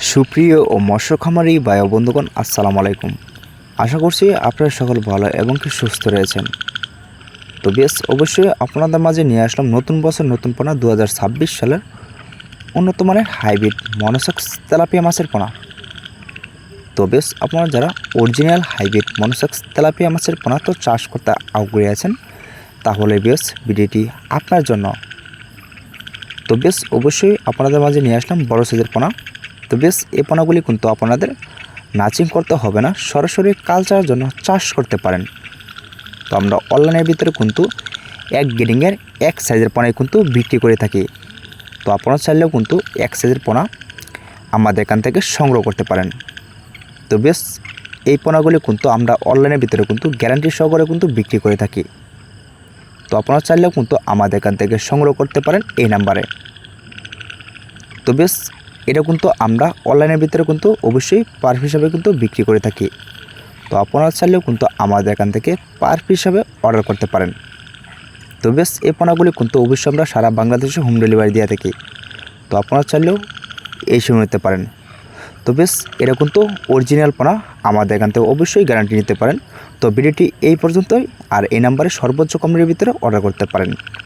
সুপ্রিয় ও মৎস্য খামারি ভাই ও বন্ধুগণ, আসসালামু আলাইকুম। আশা করছি আপনারা সকল ভালো এবং কি সুস্থ রয়েছেন। তো বেশ অবশ্যই আপনাদের মাঝে নিয়ে আসলাম নতুন বছর নতুন পোনা 2026 সালের উন্নত মানের হাইব্রিড মনোসেক্স তেলাপিয়া মাছের পোনা। তো বেশ আপনারা যারা অরিজিনাল হাইব্রিড মনোসেক্স তেলাপিয়া মাছের পোনা তো চাষ করতে আগ্রহী আছেন, তাহলে বেশ ভিডিওটি আপনার জন্য। তো বেশ অবশ্যই আপনাদের মাঝে নিয়ে আসলাম বড় সাইজের পোনা। তো বেশ এই পোনাগুলি কিন্তু আপনাদের নাচিং করতে হবে না, সরাসরি কালচারের জন্য চাষ করতে পারেন। তো আমরা অনলাইনের ভিতরে কিন্তু এক গ্রেডিংয়ের এক সাইজের পোনাই কিন্তু বিক্রি করে থাকি। তো আপনারা চাইলেও কিন্তু এক সাইজের পোনা আমাদের এখান থেকে সংগ্রহ করতে পারেন। তো বেশ এই পোনাগুলি কিন্তু আমরা অনলাইনের ভিতরে কিন্তু গ্যারান্টি সহকারে কিন্তু বিক্রি করে থাকি। তো আপনারা চাইলেও কিন্তু আমাদের এখান থেকে সংগ্রহ করতে পারেন এই নাম্বারে। তো বেশ এটা কিন্তু আমরা অনলাইনের ভিতরে কিন্তু অবশ্যই পার হিসাবে কিন্তু বিক্রি করে থাকি। তো আপনারা চাইলেও কিন্তু আমাদের এখান থেকে পার পিস হিসাবে অর্ডার করতে পারেন। তো বেশ এই পোনাগুলি কিন্তু অবশ্যই আমরা সারা বাংলাদেশে হোম ডেলিভারি দিয়ে থাকি। তো আপনারা চাইলেও এই সময় নিতে পারেন। তো বেশ এটা কিন্তু অরিজিনাল পোনা, আমাদের এখান থেকে অবশ্যই গ্যারান্টি নিতে পারেন। তো ভিডিওটি এই পর্যন্তই, আর এই নাম্বারে সর্বোচ্চ কমের ভিতরে অর্ডার করতে পারেন।